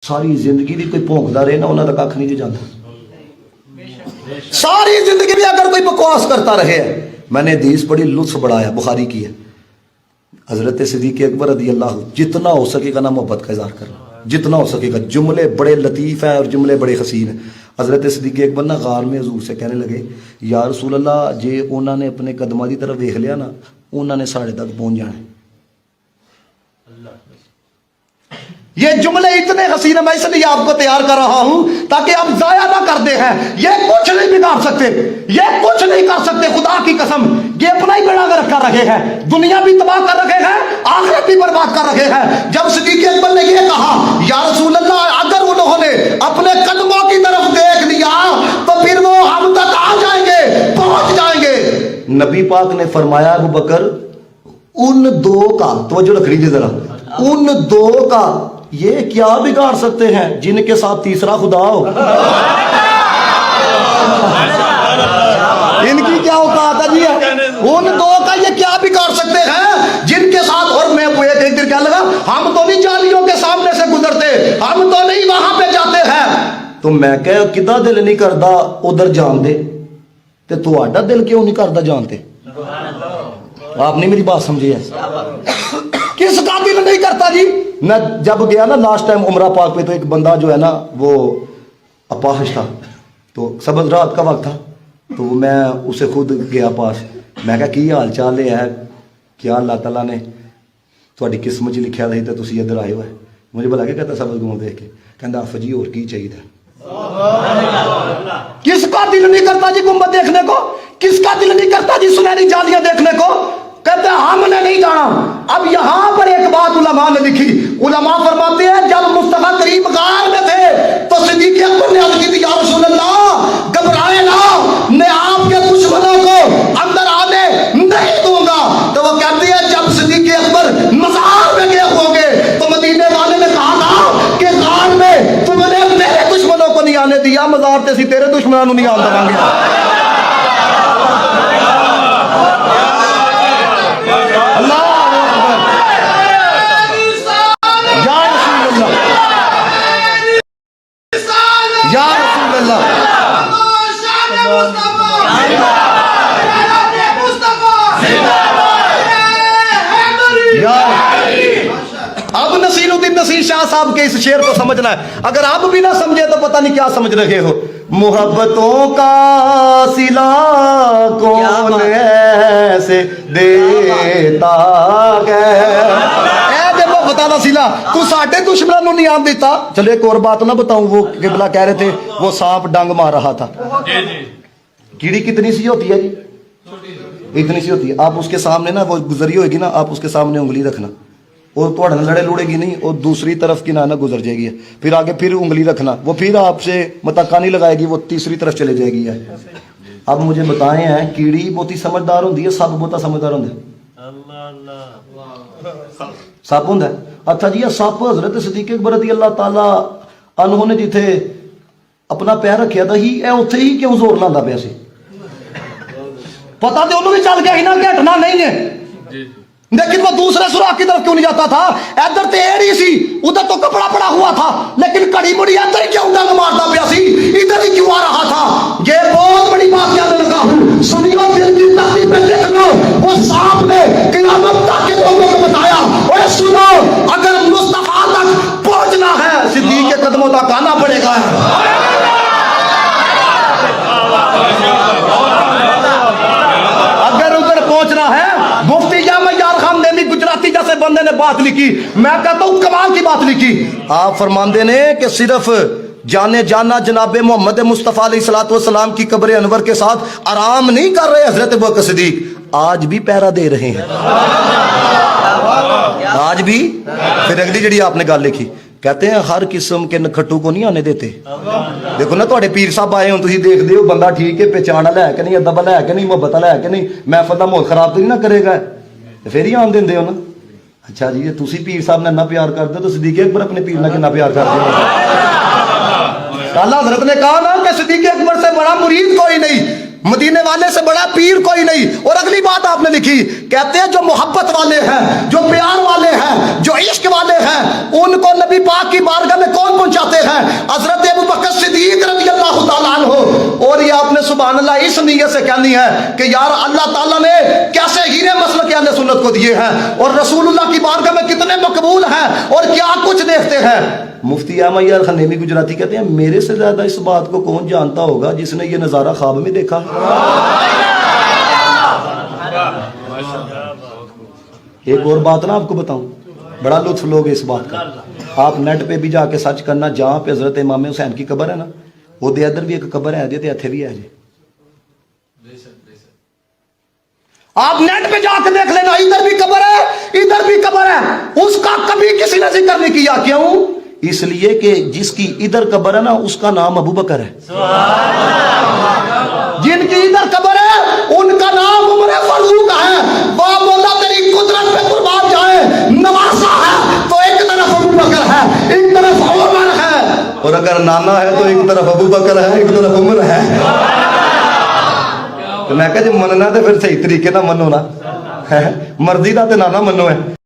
सारी जिंदगी भी कोई भौंकदा रहे ना उन्होंने कख नहीं जाता। सारी जिंदगी भी अगर कोई बकवास करता रहे है, मैंने हदीस बड़ी लुत्फ बढ़ाया, बुखारी की है। हजरत सिद्दीक़ अकबर रज़ी अल्लाह, जितना हो सकेगा ना मोहब्बत का इज़हार करना, जितना हो सकेगा। जुमले बड़े लतीफ़ हैं और जुमले बड़े हसीन हैं। हजरत सिद्दीक़ अकबर ना गार में हजूर से कहने लगे, या रसूल अल्लाह, जे उन्होंने अपने कदमां की तरफ देख लिया ना, उन्होंने साढ़े तक पहुँच जाना है। ये जुमले इतने हसीन है, मैं इसलिए आपको तैयार कर रहा हूं ताकि आप जाया ना कर दे हैं। ये कुछ नहीं बिगाड़ सकते, ये कुछ नहीं कर सकते, खुदा की कसम। ये अपना ही बेड़ा कर रखे हैं, दुनिया भी तबाह कर रखे हैं, आखिरत भी बर्बाद कर रखे हैं। जब सिद्दीक़ अकबर ने ये कहा, या रसूल अल्लाह, अगर उन्होंने अपने कदमों की तरफ देख लिया तो फिर वो हम तक आ जाएंगे, पहुंच जाएंगे। नबी पाक ने फरमाया, अबू बकर, उन दो का तवज्जो रख लीजिए जरा, उन दो का ये क्या बिगाड़ सकते हैं जिनके साथ तीसरा खुदा हो। इनकी क्या औकात है जी, उन दो का ये क्या बिगाड़ सकते हैं जिनके साथ। और मैं एक दिन क्या लगा, हम तो नहीं जालियों के सामने से गुजरते, हम तो नहीं वहां पे जाते हैं। तो मैं कह किदा दिल नहीं करदा उधर जान दे, ते तुहाडा दिल क्यों नहीं करदा जानते। आपने मेरी बात समझी है, किसका दिल नहीं करता जी। मैं जब गया ना लास्ट टाइम उमरा पाक पे, तो एक बंदा जो है ना वो अपाहिश था, तो सबज रात का वक्त था, तो मैं उसे खुद गया पास। मैं कहा की हाल चाल है, क्या अल्लाह ताला ने थोड़ी किस्मत लिखा रही तो तुसी इधर आए हो है। मुझे भला क्या कहता सबज गुम देख के, कहता आफा जी और की चाहिए। किसका दिल नहीं करता जी गुम्बद देखने को, किसका दिल नहीं करता जी सुनहरी जालियां देखने को। कहते हमने नहीं जाना। अब यहां पर एक बात उलमा ने लिखी, उलमा फरमाते हैं जब मुस्तफा करीम गार में थे तो सिद्दीक़ अकबर ने अर्ज की थी, या रसूल अल्लाह, घबराए ना, मैं आपके दुश्मनों को अंदर आने नहीं दूंगा। तो वो कहते हैं जब सिद्दीक़ अकबर मज़ार में गए होंगे तो मदीने वाले ने कहा था कि गार में तुमने मेरे दुश्मनों को नहीं आने दिया, मज़ार ते सी तेरे दुश्मनों को नहीं आने देंगे। अब नसीरुद्दीन नसीर शाह साहब के इस शेर को समझना है। अगर आप भी ना समझे तो पता नहीं क्या समझ रहे हो। मोहब्बतों का सिला कौन ऐसे देता है, बताना सिला तू साढ़े दुश्मनों को नहीं आन देता। चलो एक और बात ना बताऊं, वो किबला कह रहे थे वो सांप डंग मार रहा था। कीड़ी कितनी सी होती है जी, इतनी सी होती है। आप उसके सामने ना वो गुजरी होगी ना, आप उसके सामने उंगली रखना, और थोड़ा लड़े लुड़ेगी नहीं, और दूसरी तरफ की ना गुजर जाएगी। फिर आगे फिर उंगली रखना, वो फिर आपसे मतक्का नहीं लगाएगी, वो तीसरी तरफ चले जाएगी। अब मुझे बताए हैं कीड़ी बहुत ही समझदार होती है, सप बहुत समझदार होता है। सप होंगे अच्छा जी, सप हजरत सिद्दीक़ अकबर रज़ी अल्लाह ताला अन्हु ने जिथे अपना पैर रखा था ही उत्थे ही क्यों जोर लाता पाया सी। पता तो उन्होंने भी चल गया ही ना कि हटना नहीं है, लेकिन वो दूसरे सुराख की तरफ क्यों नहीं जाता था। इधर तो एड़ी सी, उधर तो कपड़ा पड़ा हुआ था, लेकिन कड़ी मुड़ी इधर ही क्यों डंग मारता पाया सी, इधर ही क्यों आ रहा था। ये बहुत बड़ी बात कहने लगा हूं, सुनियो दिल की तकलीफ में देख लो। वो सांप ने क़यामत तक के लोगों को बताया, और सुनो अगर मुस्तफा तक पहुंचना है सिद्दीक़ के कदमों तक आना पड़ेगा। अगर उधर पहुंचना है, मुफ्ती गुजराती जैसे बंदे ने बात लिखी, मैं कहता हूं कमाल की बात लिखी। आप फरमांदे ने कि सिर्फ जाने जाना जनाबे मोहम्मद मुस्तफ़ा अलैहिस्सलाम की कब्र अनवर के साथ आराम नहीं कर रहे हजरत अबू बकर सिद्दीक़, आज भी पहरा दे रहे हैं, आज भी। फिर अगली जड़ी आपने गल लिखी, कहते हैं हर किस्म के नखट्टू को नहीं आने देते। देखो ना थोड़े पीर साहब आए हो, तुम देखते हो बंदा ठीक है, पहचान वाला है कि नहीं, अदब वाला है कि नहीं, मोहब्बत वाला है कि नहीं, महफिल का माहौल खराब तो नहीं ना करेगा, फिर ही आन देंगे हो ना। अच्छा जी, जे तुसी पीर साहब ने इन्ना प्यार करते हो तो सिद्दीक़ अकबर अपने पीर ने कितना प्यार करते हो। अल्लाह हज़रत ने कहा ना कि सिद्दीक़ अकबर से बड़ा मुरीद कोई नहीं। मदीने वाले से बड़ा पीर कोई नहीं। और अगली बात आपने लिखी, कहते हैं जो मोहब्बत वाले हैं, जो प्यार वाले हैं, जो इश्क वाले हैं, उनको नबी पाक की बारगाह में कौन पहुंचाते हैं? हजरत अबू बकर सिद्दीक रज़ी अल्लाह ताला अन्हु। और ये आपने सुभान अल्लाह इस नीयत से कहनी है कि यार अल्लाह ताला ने कैसे हीरे मसल के अहले सुन्नत को दिए हैं और रसूलुल्लाह की बारगाह में कितने मकबूल हैं और क्या कुछ देखते हैं। मुफ्ती अहमद यार खनेमी गुजराती कहते हैं मेरे से ज्यादा इस बात को कौन जानता होगा जिसने ये नजारा ख्वाब में देखा। एक और बात ना आपको बताऊं, बड़ा लुत्फ लोग इस बात का, आप नेट पे भी जाके सर्च करना, जहां पे हजरत इमाम हुसैन की कब्र है ना, वो दे इधर भी एक कब्र है, ते इत्थे भी है जी। आप नेट पे जाके देख लेना, इधर भी कब्र है, इधर भी कब्र है, उसका कभी किसी ने जिक्र नहीं किया। क्यों? इसलिए कि जिसकी इधर कब्र है ना, उसका नाम अबू बकर है। जिनकी इधर कब्र है उनका नाम उमर फारूक है। वाह बोला तेरी कुदरत पे कुर्बान जाए, नवासा है तो एक तरफ अबू बकर है, एक तरफ उमर है, और अगर नाना है तो एक तरफ अबू बकर है, एक तरफ उमर है। तो मैं कहा जी मनना तो फिर सही तरीके ना मनो ना, मर्जी का तो नाना मनो है।